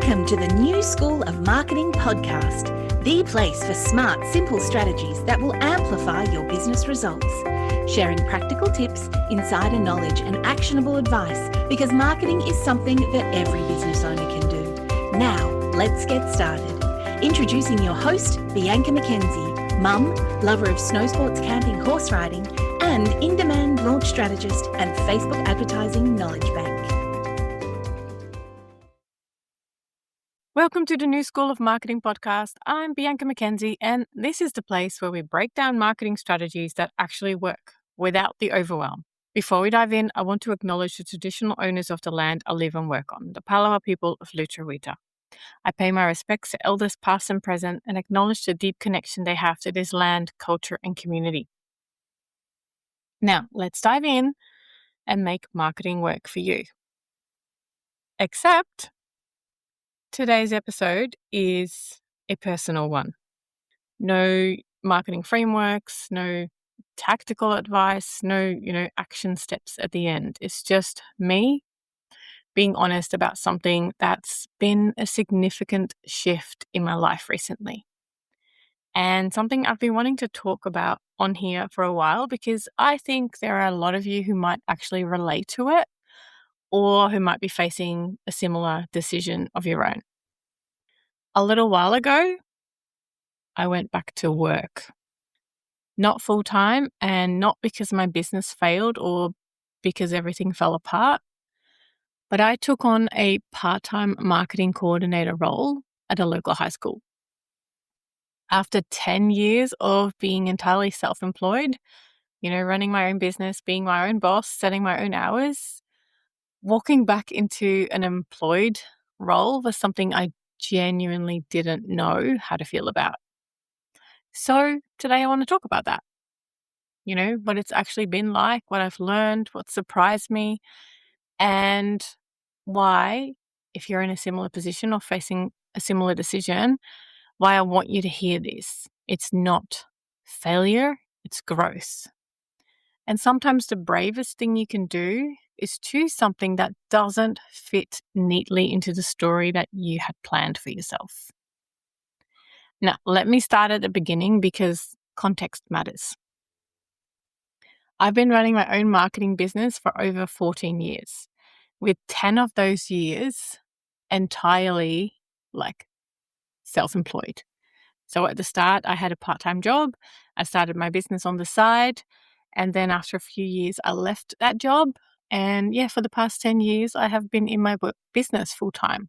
Welcome to the New School of Marketing podcast, the place for smart, simple strategies that will amplify your business results. Sharing practical tips, insider knowledge, and actionable advice because marketing is something that every business owner can do. Now, let's get started. Introducing your host, Bianca McKenzie, mum, lover of snow sports, camping, horse riding, and in-demand launch strategist and Facebook advertising knowledge bank. Welcome to the New School of Marketing podcast. I'm Bianca McKenzie, and this is the place where we break down marketing strategies that actually work without the overwhelm. Before we dive in, I want to acknowledge the traditional owners of the land I live and work on, the Palawa people of Lutruwita. I pay my respects to elders past and present and acknowledge the deep connection they have to this land, culture, and community. Now, let's dive in and make marketing work for you. Except today's episode is a personal one. No marketing frameworks, no tactical advice, no, action steps at the end. It's just me being honest about something that's been a significant shift in my life recently. And something I've been wanting to talk about on here for a while because I think there are a lot of you who might actually relate to it or who might be facing a similar decision of your own. A little while ago, I went back to work. Not full-time and not because my business failed or because everything fell apart, but I took on a part-time marketing coordinator role at a local high school. After 10 years of being entirely self-employed, running my own business, being my own boss, setting my own hours, walking back into an employed role was something I genuinely didn't know how to feel about. So today I want to talk about that. What it's actually been like, what I've learned, what surprised me, and why, if you're in a similar position or facing a similar decision, why I want you to hear this. It's not failure, it's growth. And sometimes the bravest thing you can do is choose something that doesn't fit neatly into the story that you had planned for yourself. Now, let me start at the beginning because context matters. I've been running my own marketing business for over 14 years, with 10 of those years entirely self-employed. So at the start, I had a part-time job. I started my business on the side. And then after a few years, I left that job. And for the past 10 years, I have been in my business full-time.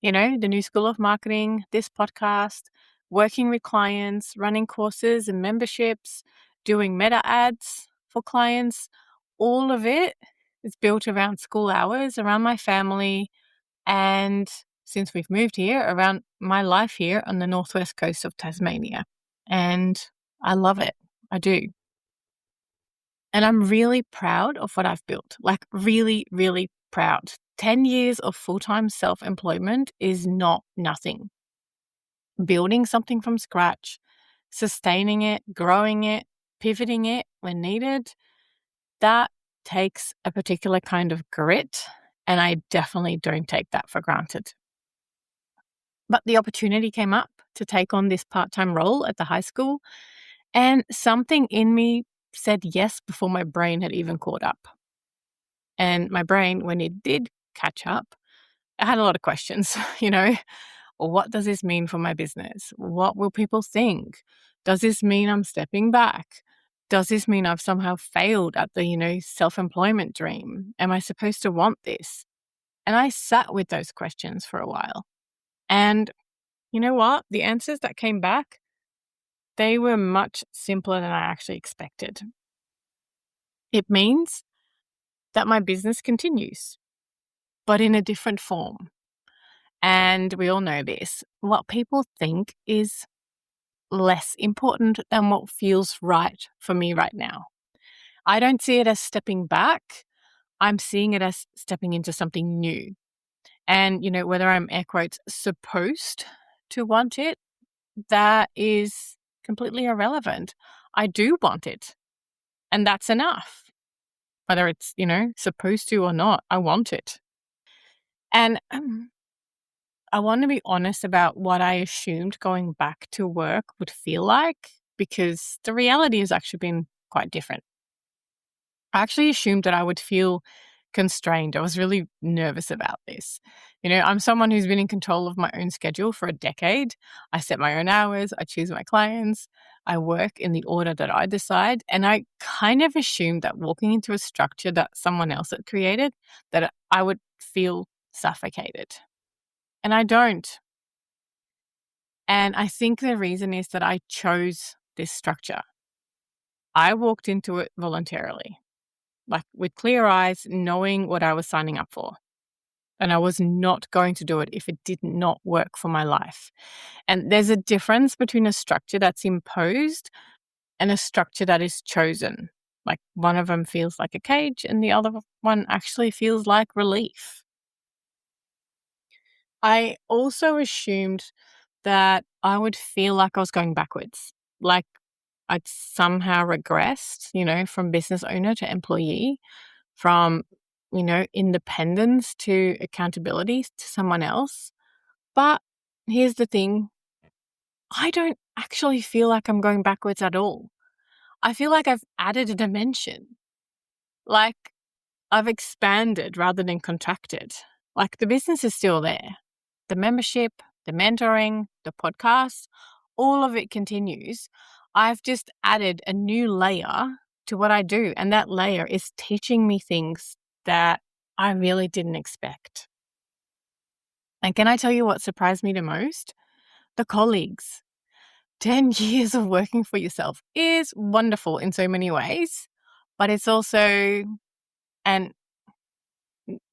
The New School of Marketing, this podcast, working with clients, running courses and memberships, doing meta ads for clients, all of it is built around school hours, around my family, and since we've moved here, around my life here on the northwest coast of Tasmania. And I love it. I do. And I'm really proud of what I've built, really, really proud. 10 years of full-time self-employment is not nothing. Building something from scratch, sustaining it, growing it, pivoting it when needed, that takes a particular kind of grit, and I definitely don't take that for granted. But the opportunity came up to take on this part-time role at the high school, and something in me said yes before my brain had even caught up. And my brain, when it did catch up, I had a lot of questions, What does this mean for my business? What will people think? Does this mean I'm stepping back? Does this mean I've somehow failed at the, self-employment dream? Am I supposed to want this? And I sat with those questions for a while. And you know what? The answers that came back, they were much simpler than I actually expected. It means that my business continues, but in a different form. And we all know this. What people think is less important than what feels right for me right now. I don't see it as stepping back. I'm seeing it as stepping into something new. And, whether I'm air quotes supposed to want it, that is completely irrelevant. I do want it. And that's enough. Whether it's, supposed to or not, I want it. And I want to be honest about what I assumed going back to work would feel like, because the reality has actually been quite different. I actually assumed that I would feel constrained. I was really nervous about this. I'm someone who's been in control of my own schedule for a decade. I set my own hours, I choose my clients, I work in the order that I decide. And I kind of assumed that walking into a structure that someone else had created, that I would feel suffocated. And I don't. And I think the reason is that I chose this structure. I walked into it voluntarily, like with clear eyes, knowing what I was signing up for. And I was not going to do it if it did not work for my life. And there's a difference between a structure that's imposed and a structure that is chosen. Like one of them feels like a cage and the other one actually feels like relief. I also assumed that I would feel like I was going backwards, like I'd somehow regressed, from business owner to employee, from, independence to accountability to someone else. But here's the thing, I don't actually feel like I'm going backwards at all. I feel like I've added a dimension, like I've expanded rather than contracted. Like the business is still there. The membership, the mentoring, the podcast, all of it continues. I've just added a new layer to what I do. And that layer is teaching me things that I really didn't expect. And can I tell you what surprised me the most? The colleagues. 10 years of working for yourself is wonderful in so many ways, but it's also, and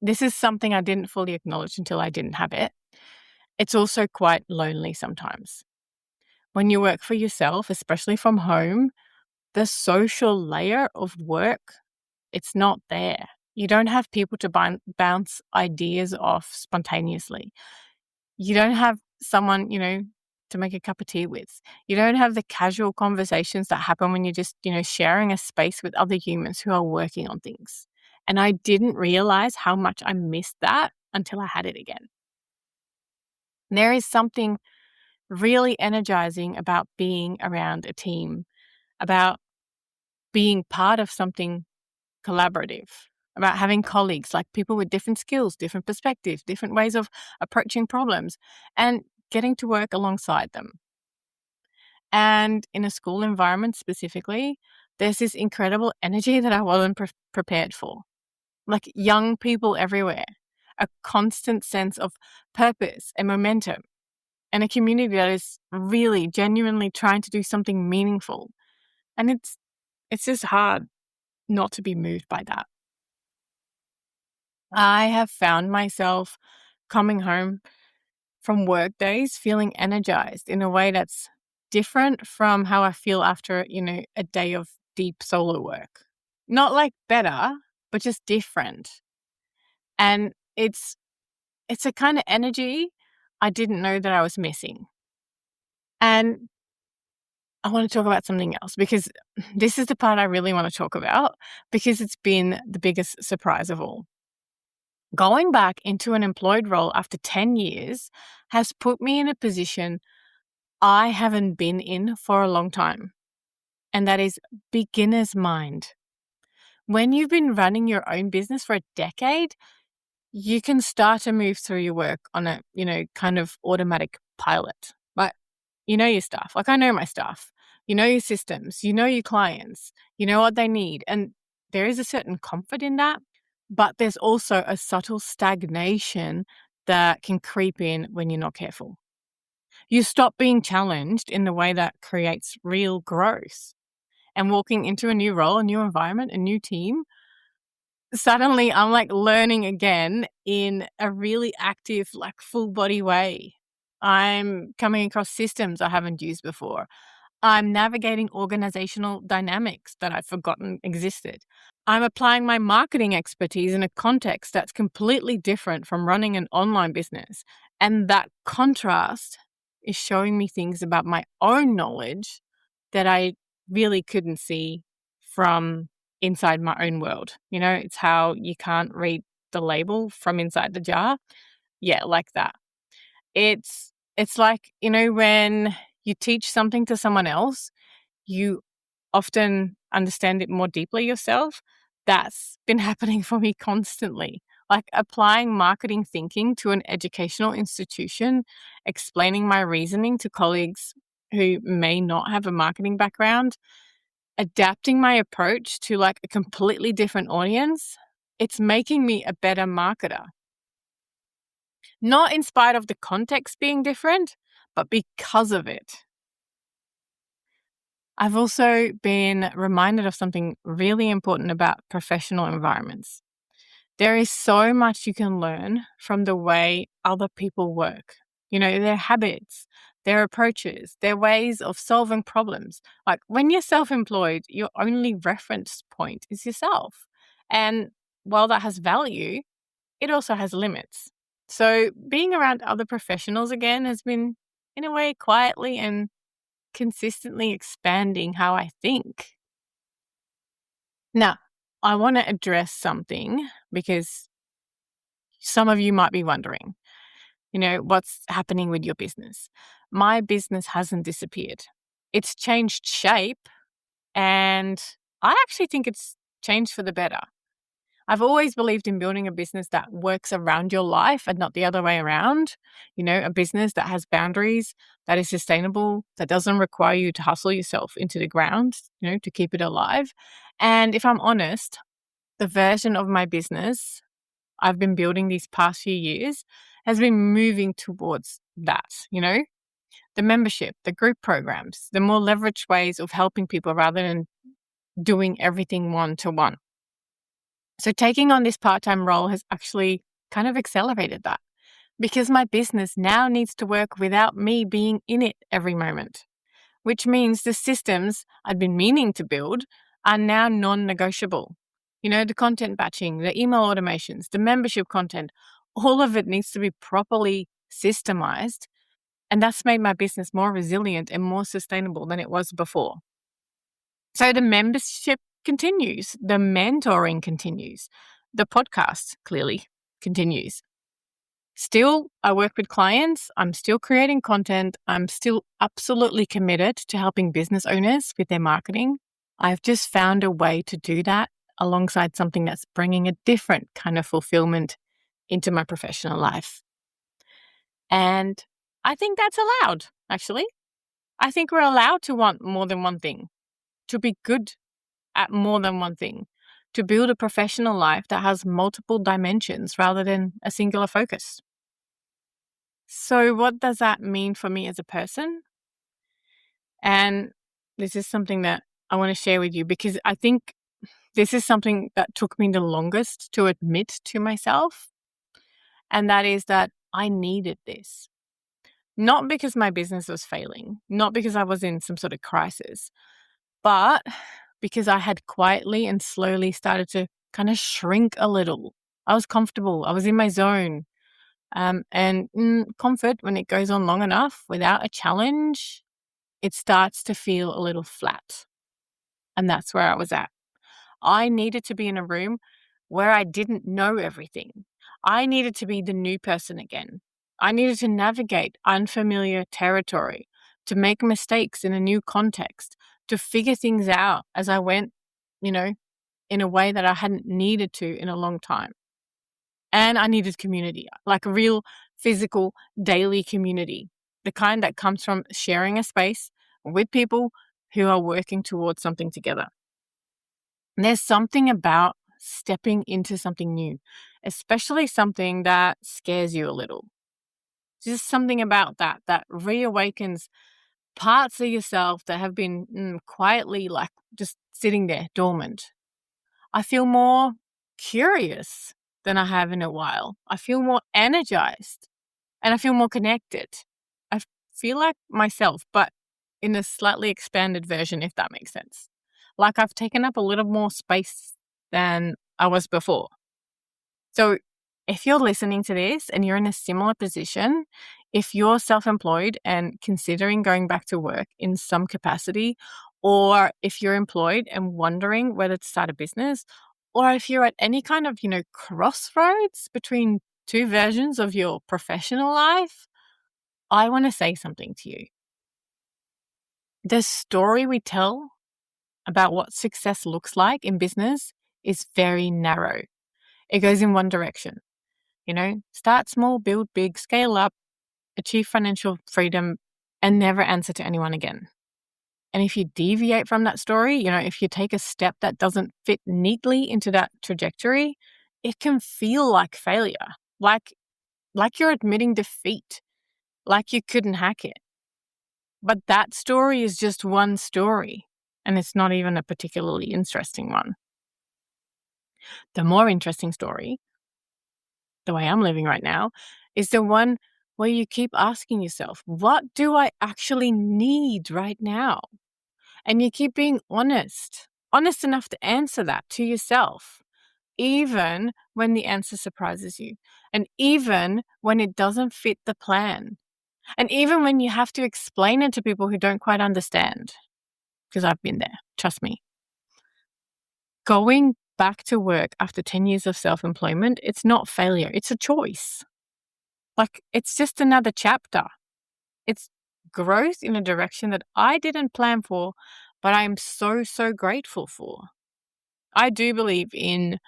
this is something I didn't fully acknowledge until I didn't have it, it's also quite lonely sometimes. When you work for yourself, especially from home, the social layer of work, it's not there. You don't have people to bounce ideas off spontaneously. You don't have someone, to make a cup of tea with. You don't have the casual conversations that happen when you're just, sharing a space with other humans who are working on things. And I didn't realize how much I missed that until I had it again. There is something really energizing about being around a team, about being part of something collaborative, about having colleagues, like people with different skills, different perspectives, different ways of approaching problems, and getting to work alongside them. And in a school environment specifically, there's this incredible energy that I wasn't prepared for. Like young people everywhere, a constant sense of purpose and momentum, and a community that is really genuinely trying to do something meaningful. And it's just hard not to be moved by that. I have found myself coming home from work days feeling energized in a way that's different from how I feel after, a day of deep solo work. Not like better, but just different. And it's a kind of energy I didn't know that I was missing. And I want to talk about something else, because this is the part I really want to talk about, because it's been the biggest surprise of all. Going back into an employed role after 10 years has put me in a position I haven't been in for a long time, and that is beginner's mind. When you've been running your own business for a decade, you can start to move through your work on a, kind of automatic pilot. But you know your stuff. Like I know my stuff. You know your systems. You know your clients. You know what they need. And there is a certain comfort in that. But there's also a subtle stagnation that can creep in when you're not careful. You stop being challenged in the way that creates real growth. And walking into a new role, a new environment, a new team, suddenly I'm like learning again in a really active, like full body way. I'm coming across systems I haven't used before. I'm navigating organizational dynamics that I've forgotten existed. I'm applying my marketing expertise in a context that's completely different from running an online business. And that contrast is showing me things about my own knowledge that I really couldn't see from inside my own world. It's how you can't read the label from inside the jar. Yeah, like that. It's like, when you teach something to someone else, you often understand it more deeply yourself. That's been happening for me constantly. Like applying marketing thinking to an educational institution, explaining my reasoning to colleagues who may not have a marketing background, adapting my approach to like a completely different audience. It's making me a better marketer. Not in spite of the context being different, but because of it. I've also been reminded of something really important about professional environments. There is so much you can learn from the way other people work, their habits, their approaches, their ways of solving problems. Like when you're self-employed, your only reference point is yourself. And while that has value, it also has limits. So being around other professionals again has been, in a way, quietly and consistently expanding how I think. Now, I want to address something because some of you might be wondering, what's happening with your business? My business hasn't disappeared. It's changed shape, and I actually think it's changed for the better. I've always believed in building a business that works around your life and not the other way around. A business that has boundaries, that is sustainable, that doesn't require you to hustle yourself into the ground, to keep it alive. And if I'm honest, the version of my business I've been building these past few years has been moving towards that, the membership, the group programs, the more leveraged ways of helping people rather than doing everything one-to-one. So taking on this part-time role has actually kind of accelerated that because my business now needs to work without me being in it every moment, which means the systems I'd been meaning to build are now non-negotiable. The content batching, the email automations, the membership content, all of it needs to be properly systemized. And that's made my business more resilient and more sustainable than it was before. So the membership continues, the mentoring continues, the podcast clearly continues. Still, I work with clients, I'm still creating content, I'm still absolutely committed to helping business owners with their marketing. I've just found a way to do that alongside something that's bringing a different kind of fulfillment into my professional life. And I think that's allowed, actually. I think we're allowed to want more than one thing, to be good at more than one thing, to build a professional life that has multiple dimensions rather than a singular focus. So what does that mean for me as a person? And this is something that I want to share with you because I think this is something that took me the longest to admit to myself. And that is that I needed this. Not because my business was failing, not because I was in some sort of crisis, but because I had quietly and slowly started to kind of shrink a little. I was comfortable. I was in my zone. And comfort, when it goes on long enough without a challenge, it starts to feel a little flat. And that's where I was at. I needed to be in a room where I didn't know everything. I needed to be the new person again. I needed to navigate unfamiliar territory, to make mistakes in a new context, to figure things out as I went, in a way that I hadn't needed to in a long time. And I needed community, like a real physical daily community, the kind that comes from sharing a space with people who are working towards something together. And there's something about stepping into something new, especially something that scares you a little. Just something about that reawakens parts of yourself that have been quietly like just sitting there dormant. I feel more curious than I have in a while. I feel more energized and I feel more connected. I feel like myself, but in a slightly expanded version, if that makes sense. Like I've taken up a little more space than I was before. So if you're listening to this and you're in a similar position, if you're self-employed and considering going back to work in some capacity, or if you're employed and wondering whether to start a business, or if you're at any kind of, crossroads between two versions of your professional life, I want to say something to you. The story we tell about what success looks like in business is very narrow. It goes in one direction. Start small, build big, scale up, achieve financial freedom, and never answer to anyone again. And if you deviate from that story, if you take a step that doesn't fit neatly into that trajectory, it can feel like failure, like you're admitting defeat, like you couldn't hack it. But that story is just one story, and it's not even a particularly interesting one. The more interesting story, the way I'm living right now, is the one where you keep asking yourself, what do I actually need right now? And you keep being honest enough to answer that to yourself, even when the answer surprises you, and even when it doesn't fit the plan, and even when you have to explain it to people who don't quite understand, because I've been there, trust me. Going back to work after 10 years of self-employment, it's not failure, it's a choice. It's just another chapter. It's growth in a direction that I didn't plan for, but I'm so, so grateful for. I do believe in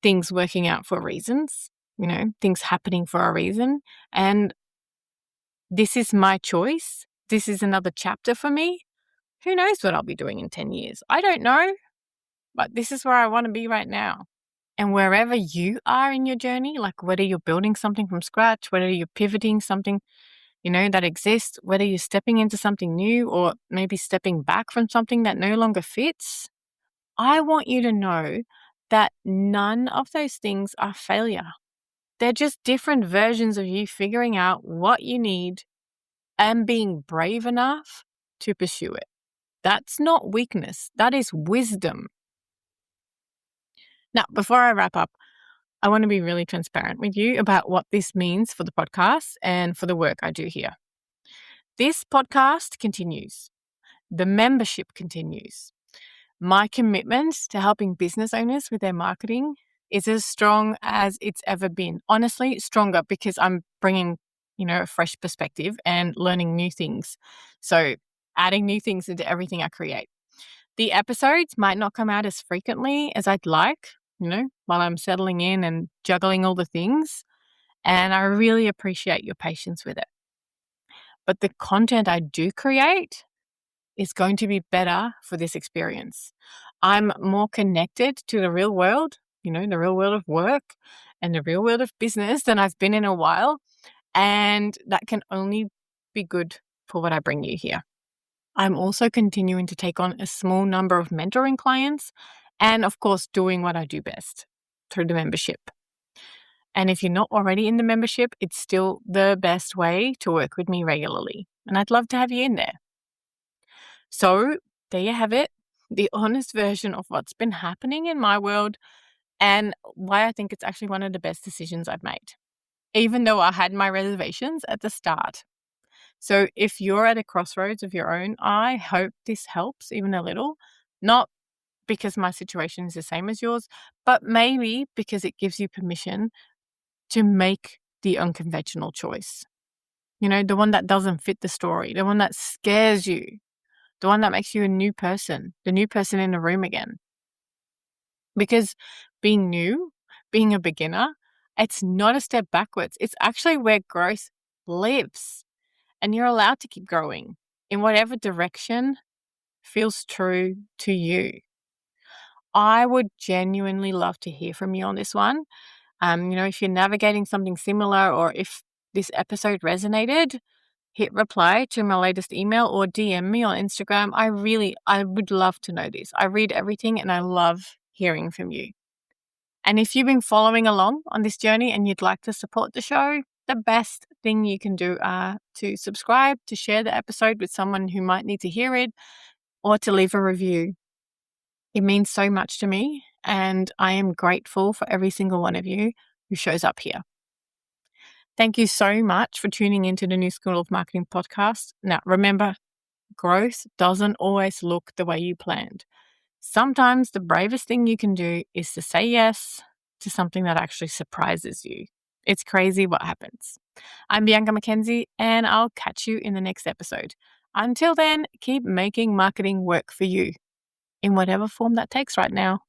things working out for reasons, things happening for a reason. And this is my choice. This is another chapter for me. Who knows what I'll be doing in 10 years? I don't know, but this is where I want to be right now. And wherever you are in your journey, like whether you're building something from scratch, whether you're pivoting something that exists, whether you're stepping into something new or maybe stepping back from something that no longer fits, I want you to know that none of those things are failure. They're just different versions of you figuring out what you need and being brave enough to pursue it. That's not weakness. That is wisdom. Now, before I wrap up, I want to be really transparent with you about what this means for the podcast and for the work I do here. This podcast continues. The membership continues. My commitment to helping business owners with their marketing is as strong as it's ever been. Honestly, stronger because I'm bringing, a fresh perspective and learning new things. So adding new things into everything I create. The episodes might not come out as frequently as I'd like, while I'm settling in and juggling all the things. And I really appreciate your patience with it. But the content I do create is going to be better for this experience. I'm more connected to the real world, the real world of work and the real world of business than I've been in a while. And that can only be good for what I bring you here. I'm also continuing to take on a small number of mentoring clients and, of course, doing what I do best through the membership. And if you're not already in the membership, it's still the best way to work with me regularly. And I'd love to have you in there. So there you have it, the honest version of what's been happening in my world and why I think it's actually one of the best decisions I've made, even though I had my reservations at the start. So if you're at a crossroads of your own, I hope this helps even a little, not because my situation is the same as yours, but maybe because it gives you permission to make the unconventional choice. The one that doesn't fit the story, the one that scares you, the one that makes you a new person, the new person in the room again. Because being new, being a beginner, it's not a step backwards. It's actually where growth lives. And you're allowed to keep growing in whatever direction feels true to you. I would genuinely love to hear from you on this one. If you're navigating something similar or if this episode resonated, hit reply to my latest email or DM me on Instagram. I would love to know this. I read everything and I love hearing from you. And if you've been following along on this journey and you'd like to support the show, the best thing you can do are to subscribe, to share the episode with someone who might need to hear it, or to leave a review. It means so much to me, and I am grateful for every single one of you who shows up here. Thank you so much for tuning into the New School of Marketing podcast. Now, remember, growth doesn't always look the way you planned. Sometimes the bravest thing you can do is to say yes to something that actually surprises you. It's crazy what happens. I'm Bianca McKenzie, and I'll catch you in the next episode. Until then, keep making marketing work for you in whatever form that takes right now.